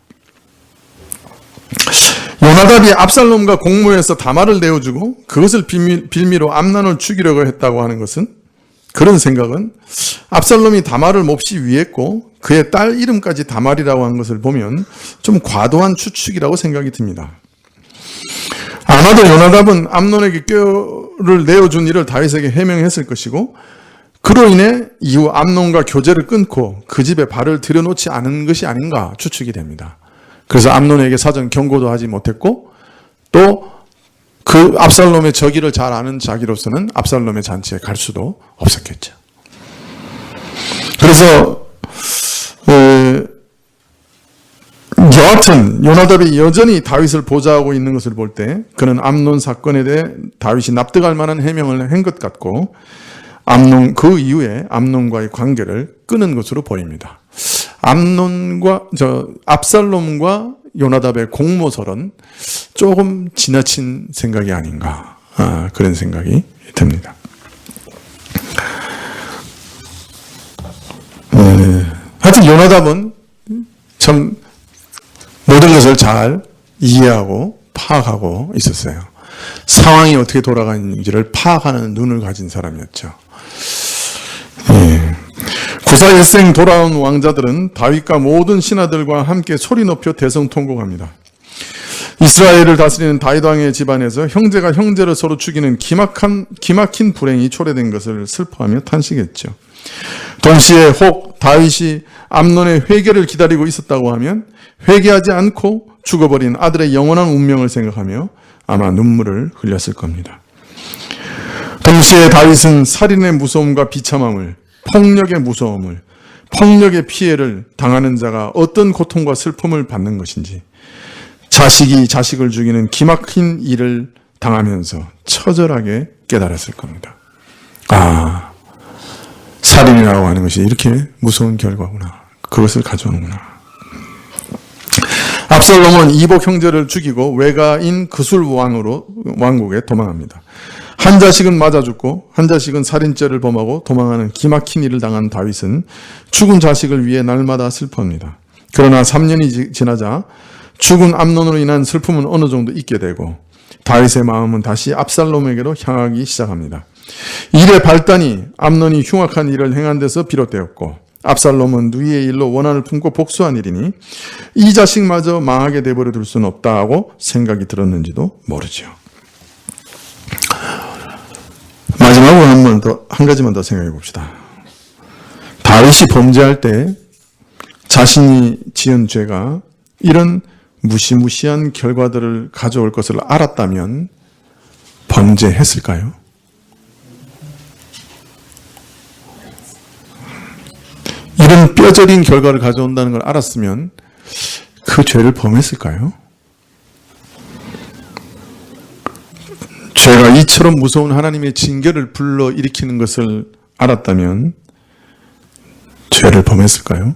요나답이 압살롬과 공모해서 다말을 내어주고 그것을 빌미로 암논을 죽이려고 했다고 하는 것은, 그런 생각은 압살롬이 다말을 몹시 위했고 그의 딸 이름까지 다말이라고 한 것을 보면 좀 과도한 추측이라고 생각이 듭니다. 아마도 요나답은 암논에게 뼈를 내어준 일을 다윗에게 해명했을 것이고 그로 인해 이후 암논과 교제를 끊고 그 집에 발을 들여놓지 않은 것이 아닌가 추측이 됩니다. 그래서 암논에게 사전 경고도 하지 못했고 또 그 압살롬의 저기를 잘 아는 자기로서는 압살롬의 잔치에 갈 수도 없었겠죠. 그래서 여하튼 요나답이 여전히 다윗을 보좌하고 있는 것을 볼 때 그는 암논 사건에 대해 다윗이 납득할 만한 해명을 한 것 같고 그 이후에 암논과의 관계를 끊은 것으로 보입니다. 압살롬과 요나답의 공모설은 조금 지나친 생각이 아닌가, 그런 생각이 듭니다. 하여튼 요나답은 참 모든 것을 잘 이해하고 파악하고 있었어요. 상황이 어떻게 돌아가는지를 파악하는 눈을 가진 사람이었죠. 구사일생 돌아온 왕자들은 다윗과 모든 신하들과 함께 소리 높여 대성통곡합니다. 이스라엘을 다스리는 다윗 왕의 집안에서 형제가 형제를 서로 죽이는 기막힌 불행이 초래된 것을 슬퍼하며 탄식했죠. 동시에 혹 다윗이 암논의 회개를 기다리고 있었다고 하면 회개하지 않고 죽어버린 아들의 영원한 운명을 생각하며 아마 눈물을 흘렸을 겁니다. 동시에 다윗은 살인의 무서움과 비참함을, 폭력의 무서움을, 폭력의 피해를 당하는 자가 어떤 고통과 슬픔을 받는 것인지, 자식이 자식을 죽이는 기막힌 일을 당하면서 처절하게 깨달았을 겁니다. 살인이라고 하는 것이 이렇게 무서운 결과구나. 그것을 가져오는구나. 압살롬은 이복 형제를 죽이고 외가인 그술 왕국에 도망합니다. 한 자식은 맞아 죽고 한 자식은 살인죄를 범하고 도망하는 기막힌 일을 당한 다윗은 죽은 자식을 위해 날마다 슬퍼합니다. 그러나 3년이 지나자 죽은 암논으로 인한 슬픔은 어느 정도 잊게 되고 다윗의 마음은 다시 압살롬에게로 향하기 시작합니다. 일의 발단이 암논이 흉악한 일을 행한 데서 비롯되었고 압살롬은 누이의 일로 원한을 품고 복수한 일이니 이 자식마저 망하게 내버려 둘 수는 없다고 생각이 들었는지도 모르죠. 마지막으로 한 가지만 더 생각해 봅시다. 다윗이 범죄할 때 자신이 지은 죄가 이런 무시무시한 결과들을 가져올 것을 알았다면 범죄했을까요? 이런 뼈저린 결과를 가져온다는 걸 알았으면 그 죄를 범했을까요? 죄가 이처럼 무서운 하나님의 징계를 불러일으키는 것을 알았다면 죄를 범했을까요?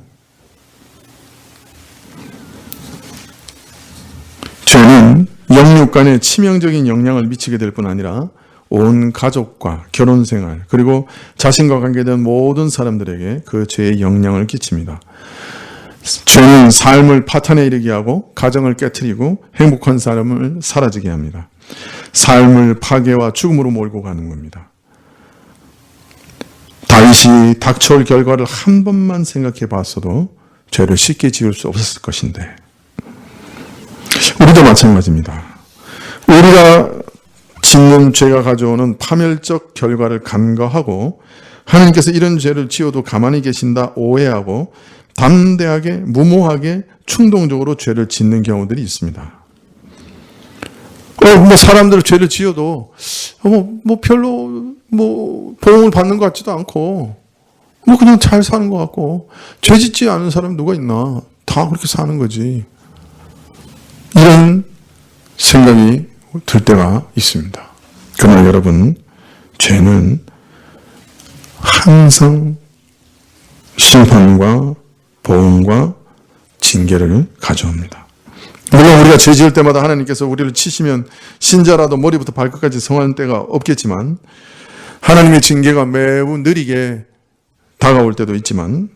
죄는 영육 간에 치명적인 영향을 미치게 될 뿐 아니라 온 가족과 결혼생활 그리고 자신과 관계된 모든 사람들에게 그 죄의 영향을 끼칩니다. 죄는 삶을 파탄에 이르게 하고 가정을 깨트리고 행복한 삶을 사라지게 합니다. 삶을 파괴와 죽음으로 몰고 가는 겁니다. 다윗이 닥쳐올 결과를 한 번만 생각해 봤어도 죄를 쉽게 지을 수 없었을 것인데 우리도 마찬가지입니다. 우리가 짓는 죄가 가져오는 파멸적 결과를 간과하고 하나님께서 이런 죄를 지어도 가만히 계신다 오해하고 담대하게 무모하게 충동적으로 죄를 짓는 경우들이 있습니다. 뭐 사람들 죄를 지어도 별로 보응을 받는 것 같지도 않고 그냥 잘 사는 것 같고 죄 짓지 않은 사람 누가 있나? 다 그렇게 사는 거지. 이런 생각이 들 때가 있습니다. 그러나 여러분, 죄는 항상 심판과 보응과 징계를 가져옵니다. 물론 우리가 죄 지을 때마다 하나님께서 우리를 치시면 신자라도 머리부터 발끝까지 성하는 때가 없겠지만 하나님의 징계가 매우 느리게 다가올 때도 있지만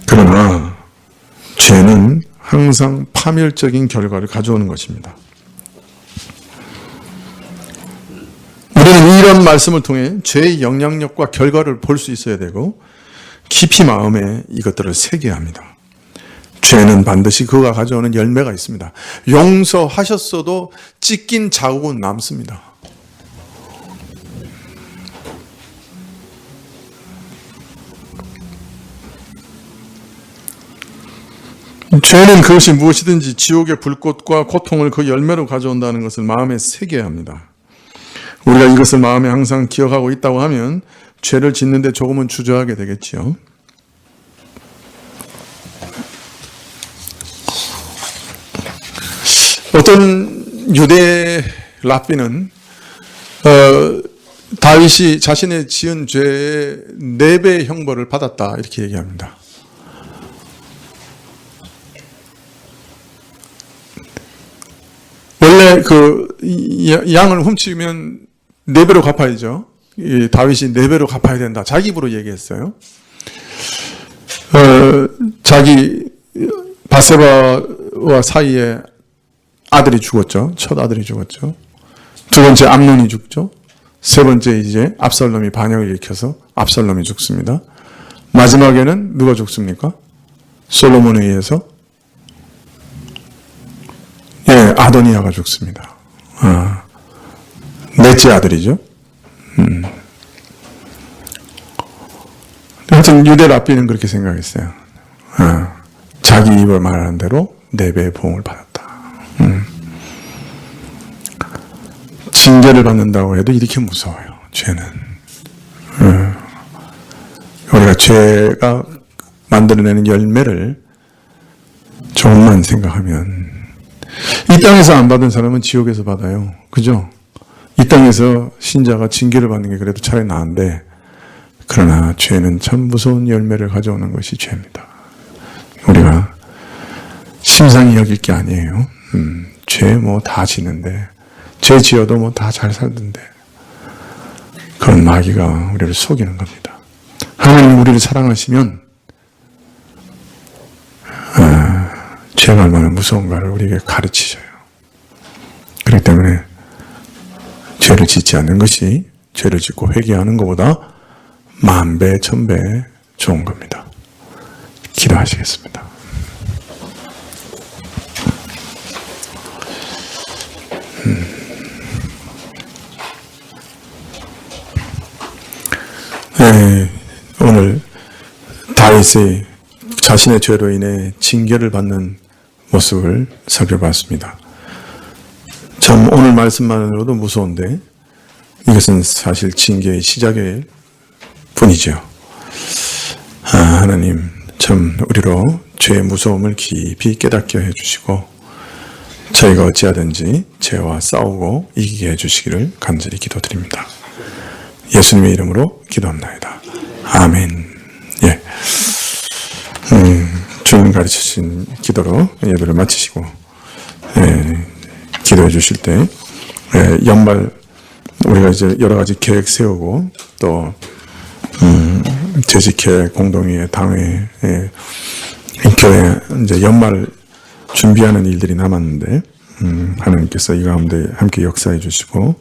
그러나 죄는 항상 파멸적인 결과를 가져오는 것입니다. 우리는 이런 말씀을 통해 죄의 영향력과 결과를 볼 수 있어야 되고 깊이 마음에 이것들을 새겨야 합니다. 죄는 반드시 그가 가져오는 열매가 있습니다. 용서하셨어도 찢긴 자국은 남습니다. 죄는 그것이 무엇이든지 지옥의 불꽃과 고통을 그 열매로 가져온다는 것을 마음에 새겨야 합니다. 우리가 이것을 마음에 항상 기억하고 있다고 하면 죄를 짓는데 조금은 주저하게 되겠지요. 어떤 유대 랍비는 다윗이 자신의 지은 죄의 4배의 형벌을 받았다 이렇게 얘기합니다. 원래 양을 훔치면 4배로 갚아야죠. 다윗이 4배로 갚아야 된다. 자기 입으로 얘기했어요. 자기 바세바와 사이에 아들이 죽었죠. 첫 아들이 죽었죠. 두 번째 암논이 죽죠. 세 번째 이제 압살롬이 반역을 일으켜서 압살롬이 죽습니다. 마지막에는 누가 죽습니까? 솔로몬에 의해서 아도니아가 죽습니다. 넷째 아들이죠. 하여튼 유대 랍비는 그렇게 생각했어요. 자기 입을 말하는 대로 4배의 보응을 받았다. 징계를 받는다고 해도 이렇게 무서워요. 죄는. 우리가 죄가 만들어내는 열매를 조금만 생각하면 이 땅에서 안 받은 사람은 지옥에서 받아요. 그죠? 이 땅에서 신자가 징계를 받는 게 그래도 차라리 나은데 그러나 죄는 참 무서운 열매를 가져오는 것이 죄입니다. 우리가 심상히 여길 게 아니에요. 죄 다 지는데 죄 지어도 다 잘 살던데 그런 마귀가 우리를 속이는 겁니다. 하나님 우리를 사랑하시면 죄가 얼마나 무서운가를 우리에게 가르치셔요. 그렇기 때문에 죄를 짓지 않는 것이 죄를 짓고 회개하는 것보다 10,000배, 1000배 좋은 겁니다. 기도하시겠습니다. 오늘 다윗의 자신의 죄로 인해 징계를 받는 모습을 살펴봤습니다. 참 오늘 말씀만으로도 무서운데 이것은 사실 징계의 시작일 뿐이죠. 하나님 참 우리로 죄의 무서움을 깊이 깨닫게 해주시고 저희가 어찌하든지 죄와 싸우고 이기게 해주시기를 간절히 기도드립니다. 예수님의 이름으로 기도합나이다. 아멘. 예. 주님 가르치신 기도로 예배를 마치시고 기도해 주실 때 연말 우리가 이제 여러 가지 계획 세우고 또 재직회 공동회 당회 교회 이제 연말 준비하는 일들이 남았는데 하나님께서 이 가운데 함께 역사해 주시고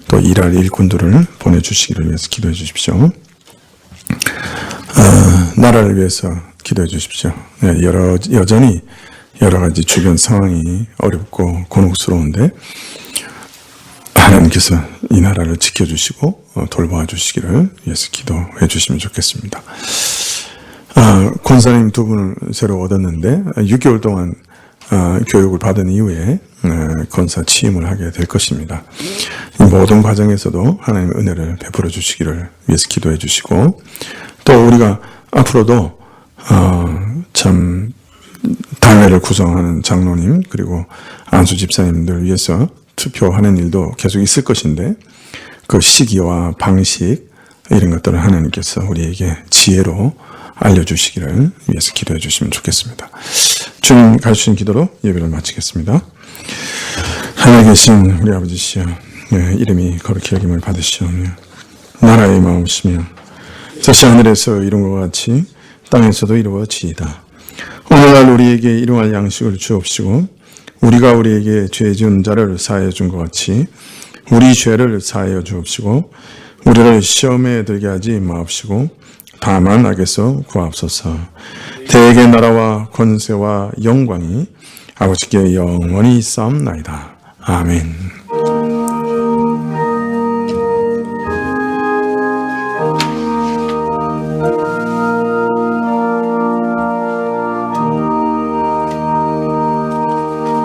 또 일할 일꾼들을 보내주시기를 위해서 기도해 주십시오. 나라를 위해서 기도해 주십시오. 네, 여전히 여러 가지 주변 상황이 어렵고 곤혹스러운데 하나님께서 이 나라를 지켜주시고 돌보아 주시기를 위해서 기도해 주시면 좋겠습니다. 권사님 두 분을 새로 얻었는데 6개월 동안 교육을 받은 이후에 권사 취임을 하게 될 것입니다. 이 모든 과정에서도 하나님의 은혜를 베풀어 주시기를 위해서 기도해 주시고, 또 우리가 앞으로도 참 당회를 구성하는 장로님 그리고 안수 집사님들 위해서 투표하는 일도 계속 있을 것인데, 그 시기와 방식 이런 것들을 하나님께서 우리에게 지혜로 알려주시기를 위해서 기도해 주시면 좋겠습니다. 주님 가르치신 기도로 예배를 마치겠습니다. 하늘에 계신 우리 아버지시여, 이름이 거룩히 여김을 받으시오며 나라의 마음이시며 뜻이 하늘에서 이룬 것 같이 땅에서도 이루어지이다. 오늘날 우리에게 일용할 양식을 주옵시고, 우리가 우리에게 죄 지은 자를 사하여 준 것 같이 우리 죄를 사하여 주옵시고, 우리를 시험에 들게 하지 마옵시고 다만 악에서 구하옵소서. 대개 나라와 권세와 영광이 아버지께 영원히 있사옵나이다. 아멘.